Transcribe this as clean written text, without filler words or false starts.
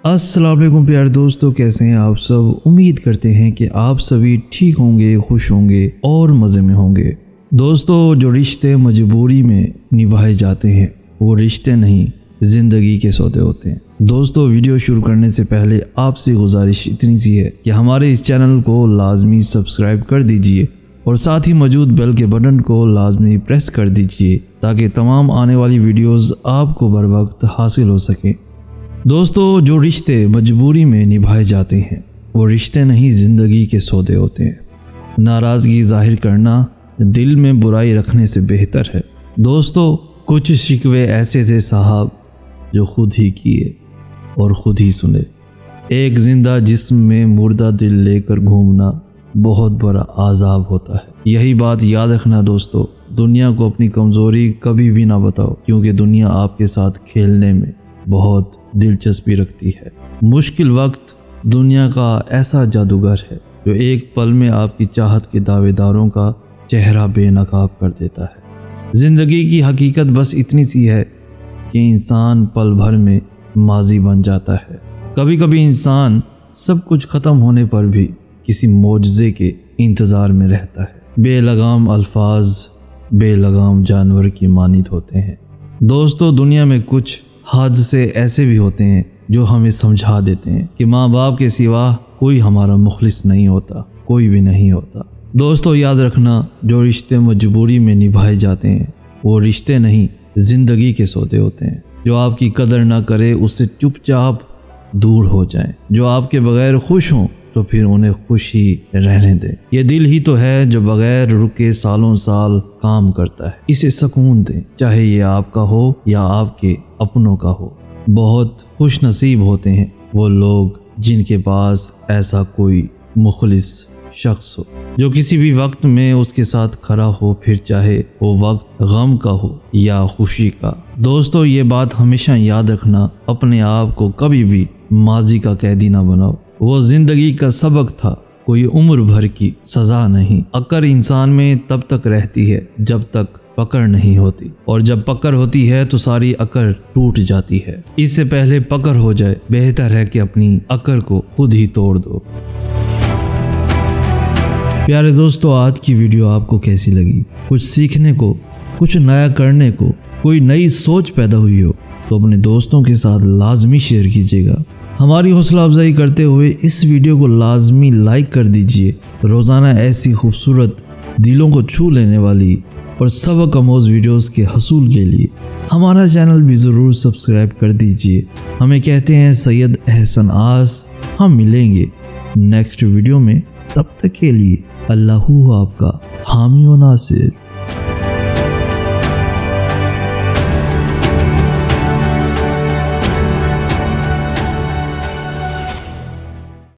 السلام علیکم پیارے دوستو، کیسے ہیں آپ سب؟ امید کرتے ہیں کہ آپ سبھی ٹھیک ہوں گے، خوش ہوں گے اور مزے میں ہوں گے۔ دوستو، جو رشتے مجبوری میں نبھائے جاتے ہیں وہ رشتے نہیں، زندگی کے سودے ہوتے ہیں۔ دوستو، ویڈیو شروع کرنے سے پہلے آپ سے گزارش اتنی سی ہے کہ ہمارے اس چینل کو لازمی سبسکرائب کر دیجئے اور ساتھ ہی موجود بیل کے بٹن کو لازمی پریس کر دیجئے تاکہ تمام آنے والی ویڈیوز آپ کو بر وقت حاصل ہو سکیں۔ دوستو، جو رشتے مجبوری میں نبھائے جاتے ہیں وہ رشتے نہیں، زندگی کے سودے ہوتے ہیں۔ ناراضگی ظاہر کرنا دل میں برائی رکھنے سے بہتر ہے۔ دوستو، کچھ شکوے ایسے تھے صاحب جو خود ہی کیے اور خود ہی سنے۔ ایک زندہ جسم میں مردہ دل لے کر گھومنا بہت بڑا عذاب ہوتا ہے۔ یہی بات یاد رکھنا دوستو، دنیا کو اپنی کمزوری کبھی بھی نہ بتاؤ، کیونکہ دنیا آپ کے ساتھ کھیلنے میں بہت دلچسپی رکھتی ہے۔ مشکل وقت دنیا کا ایسا جادوگر ہے جو ایک پل میں آپ کی چاہت کے دعوے داروں کا چہرہ بے نقاب کر دیتا ہے۔ زندگی کی حقیقت بس اتنی سی ہے کہ انسان پل بھر میں ماضی بن جاتا ہے۔ کبھی کبھی انسان سب کچھ ختم ہونے پر بھی کسی معجزے کے انتظار میں رہتا ہے۔ بے لگام الفاظ بے لگام جانور کی مانند ہوتے ہیں۔ دوستو، دنیا میں کچھ حادثے ایسے بھی ہوتے ہیں جو ہمیں سمجھا دیتے ہیں کہ ماں باپ کے سوا کوئی ہمارا مخلص نہیں ہوتا، کوئی بھی نہیں ہوتا۔ دوستو، یاد رکھنا، جو رشتے مجبوری میں نبھائے جاتے ہیں وہ رشتے نہیں، زندگی کے سودے ہوتے ہیں۔ جو آپ کی قدر نہ کرے اس سے چپ چاپ دور ہو جائیں۔ جو آپ کے بغیر خوش ہوں تو پھر انہیں خوش ہی رہنے دیں۔ یہ دل ہی تو ہے جو بغیر رکے سالوں سال کام کرتا ہے، اسے سکون دیں، چاہے یہ آپ کا ہو یا آپ کے اپنوں کا ہو۔ بہت خوش نصیب ہوتے ہیں وہ لوگ جن کے پاس ایسا کوئی مخلص شخص ہو جو کسی بھی وقت میں اس کے ساتھ کھڑا ہو، پھر چاہے وہ وقت غم کا ہو یا خوشی کا۔ دوستو، یہ بات ہمیشہ یاد رکھنا، اپنے آپ کو کبھی بھی ماضی کا قیدی نہ بناؤ۔ وہ زندگی کا سبق تھا، کوئی عمر بھر کی سزا نہیں۔ عقل انسان میں تب تک رہتی ہے جب تک پکڑ نہیں ہوتی، اور جب پکڑ ہوتی ہے تو ساری عقل ٹوٹ جاتی ہے۔ اس سے پہلے پکڑ ہو جائے، بہتر ہے کہ اپنی عقل کو خود ہی توڑ دو۔ پیارے دوستو، آج کی ویڈیو آپ کو کیسی لگی؟ کچھ سیکھنے کو، کچھ نیا کرنے کو، کوئی نئی سوچ پیدا ہوئی ہو تو اپنے دوستوں کے ساتھ لازمی شیئر کیجیے گا۔ ہماری حوصلہ افزائی کرتے ہوئے اس ویڈیو کو لازمی لائک کر دیجیے۔ روزانہ ایسی خوبصورت، دلوں کو چھو لینے والی اور سبق آموز ویڈیوز کے حصول کے لیے ہمارا چینل بھی ضرور سبسکرائب کر دیجیے۔ ہمیں کہتے ہیں سید احسن آس۔ ہم ملیں گے نیکسٹ ویڈیو میں، تب تک کے لیے اللہ آپ کا حامی و ناصر۔